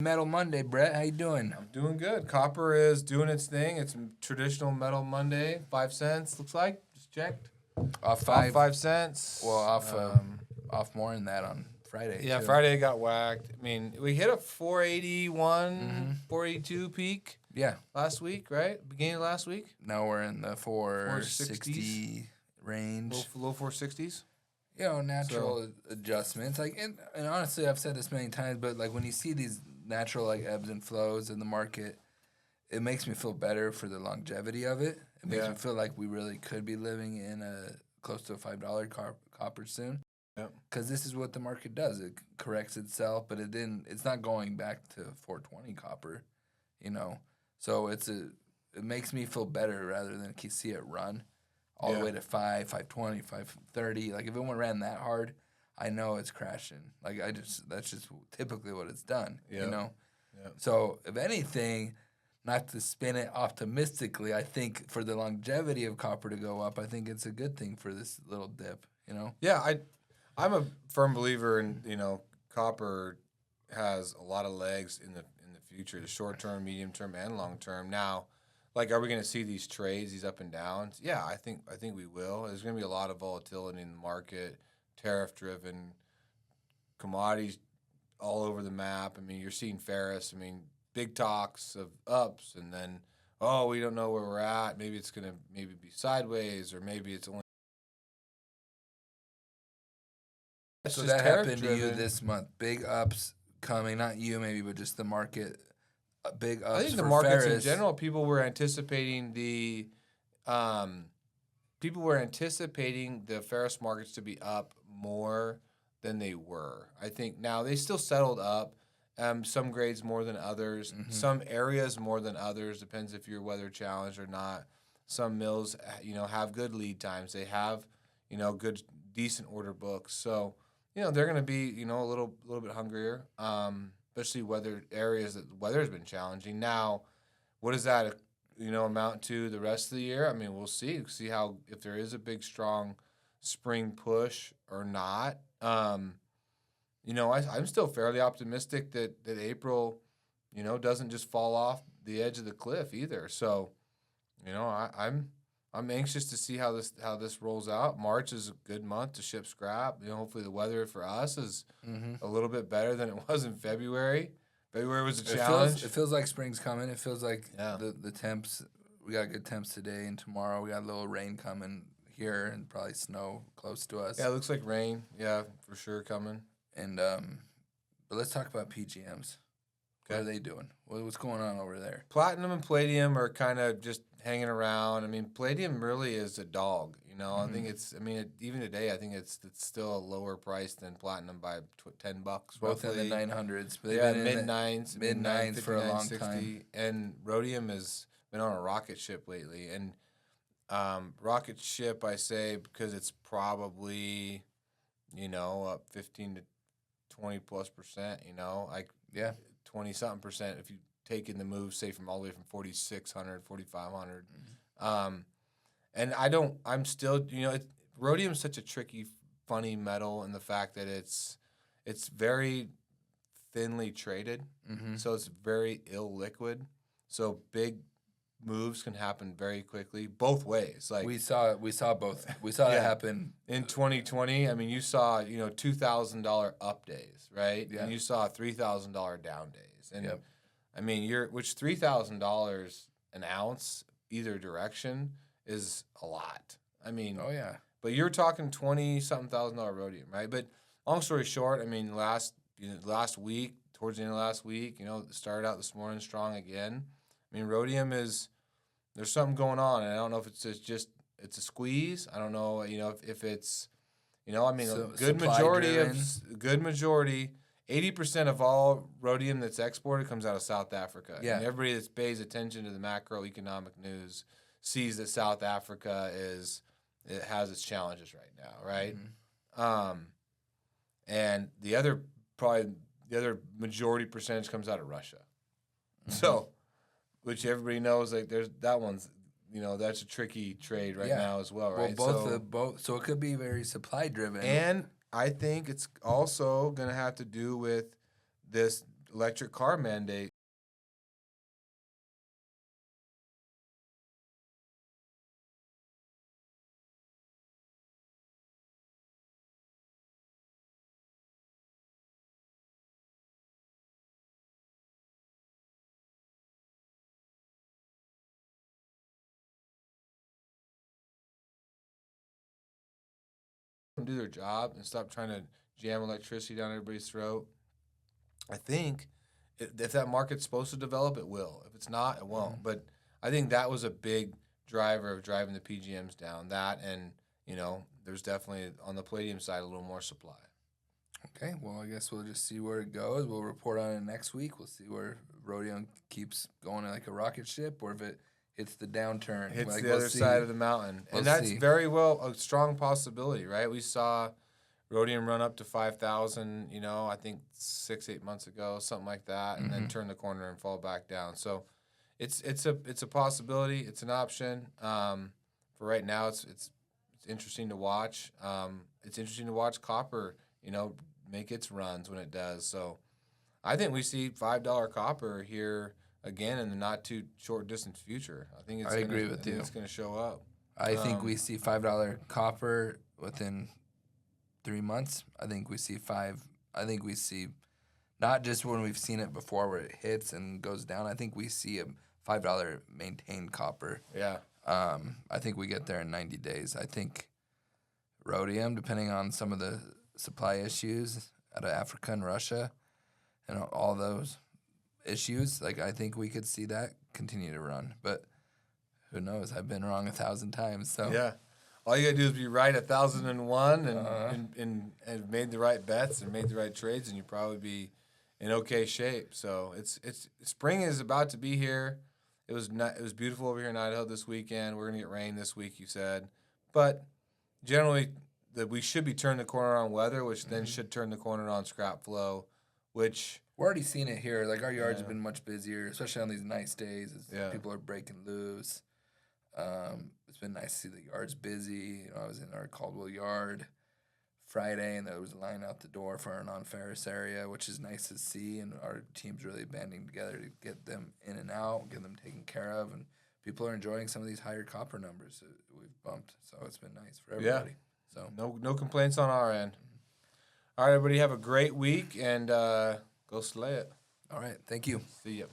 Metal Monday, Brett. How you doing? I'm doing good. Copper is doing its thing. It's traditional Metal Monday. 5 cents, looks like. Just checked. Off Off 5. 5 cents. Well, off more than that on Friday. Yeah, too. Friday got whacked. I mean, we hit a 481, 482 peak. Yeah. Last week, right? Beginning of last week. Now we're in the 460 range. Low 460s. Natural adjustments. And honestly, I've said this many times, but like when you see these natural ebbs and flows in the market, it makes me feel better for the longevity of it. It makes me feel like we really could be living in a close to a $5 copper soon. Because this is what the market does. It corrects itself, but it's not going back to 420 copper, So it makes me feel better rather than see it run all the way to 520, 530. Like if it ran that hard, I know it's crashing. That's just typically what it's done, So if anything, not to spin it optimistically, I think for the longevity of copper to go up, I think it's a good thing for this little dip, Yeah, I'm a firm believer in, copper has a lot of legs in the future, the short term, medium term, and long term. Now, are we going to see these trades, these up and downs? Yeah, I think we will. There's going to be a lot of volatility in the market, tariff driven, commodities all over the map. I mean, you're seeing ferrous. I mean, big talks of ups, and then we don't know where we're at. Maybe it's going to be sideways, or maybe it's only. So that happened to you this month. Big ups coming, not you maybe, but just the market. Big ups. I think the for markets ferrous. in general, people were anticipating the ferrous markets to be up more than they were. I think now they still settled up. Some grades more than others. Mm-hmm. Some areas more than others. Depends if you're weather challenged or not. Some mills, have good lead times. They have, good, decent order books. So, they're going to be, a little bit hungrier, especially areas that the weather has been challenging. Now, what does that, amount to the rest of the year? I mean, we'll see. See if there is a big, strong spring push or not. I'm still fairly optimistic that April, doesn't just fall off the edge of the cliff either. So, I'm anxious to see how this rolls out. March is a good month to ship scrap. Hopefully the weather for us is a little bit better than it was in February. February was a challenge. It feels like spring's coming. It feels like the temps. We got good temps today and tomorrow. We got a little rain coming here and probably snow close to us. Yeah, it looks like rain. Yeah, for sure coming. And but let's talk about PGMs. Okay. What are they doing? What's going on over there? Platinum and palladium are kind of just hanging around. I mean, palladium really is a dog. I think even today, I think it's still a lower price than platinum by $10. Both in the 900s. But mid-9s. Mid-9s for a long 60. time. And rhodium has been on a rocket ship lately. And rocket ship, I say, because it's probably, up 15 to 20+%, 20-something percent if you take in the move, say, from all the way from 4,600, 4,500. And I'm still, rhodium's such a tricky, funny metal in the fact that it's very thinly traded. Mm-hmm. So it's very illiquid. So big moves can happen very quickly, both ways. We saw both. We saw it happen in 2020. I mean, you saw $2,000 up days, right? Yeah. And you saw $3,000 down days. And I mean, which $3,000 an ounce either direction is a lot. I mean, but you're talking $20-something thousand rhodium, right? But long story short, I mean, last week, towards the end of last week, it started out this morning strong again. I mean, rhodium there's something going on, and I don't know if it's just it's a squeeze. I don't know, if it's, I mean, a good majority, 80% of all rhodium that's exported comes out of South Africa. Yeah. And everybody that pays attention to the macroeconomic news sees that South Africa has its challenges right now, right? Mm-hmm. And the other majority percentage comes out of Russia. Mm-hmm. So, which everybody knows, there's that one's, that's a tricky trade right now as well, right? Well, so it could be very supply driven. And I think it's also going to have to do with this electric car mandate. Do their job and stop trying to jam electricity down everybody's throat. I think if that market's supposed to develop, it will. If it's not, it won't. Mm-hmm. But I think that was a big driver of driving the PGMs down. That and, there's definitely on the palladium side a little more supply. Okay, well, I guess we'll just see where it goes. We'll report on it next week. We'll see where rhodium keeps going like a rocket ship, or if it hits the downturn. Hits like, the other side of the mountain. And that's very well a strong possibility, right? We saw rhodium run up to 5,000, I think 6-8 months ago, something like that, and then turn the corner and fall back down. So it's a possibility. It's an option. For right now, it's interesting to watch. It's interesting to watch copper, make its runs when it does. So I think we see $5 copper here again in the not too short distant future. I agree with you. It's going to show up. I think we see $5 copper within 3 months. I think we see not just when we've seen it before where it hits and goes down. I think we see a $5 maintained copper. Yeah. I think we get there in 90 days. I think rhodium, depending on some of the supply issues out of Africa and Russia and all those issues, I think we could see that continue to run. But who knows? I've been wrong 1,000 times. So yeah. All you gotta do is be right 1,001 and made the right bets and made the right trades, and you'd probably be in okay shape. So it's spring is about to be here. It was beautiful over here in Idaho this weekend. We're gonna get rain this week, you said, but generally we should be turning the corner on weather, which then should turn the corner on scrap flow, which we're already seeing it here. Our yards have been much busier, especially on these nice days as people are breaking loose. It's been nice to see the yards busy. I was in our Caldwell yard Friday, and there was a line out the door for our non-ferrous area, which is nice to see, and our team's really banding together to get them in and out, get them taken care of, and people are enjoying some of these higher copper numbers that we've bumped, so it's been nice for everybody. So no complaints on our end. All right, everybody, have a great week, and go slay it. All right, thank you. See ya.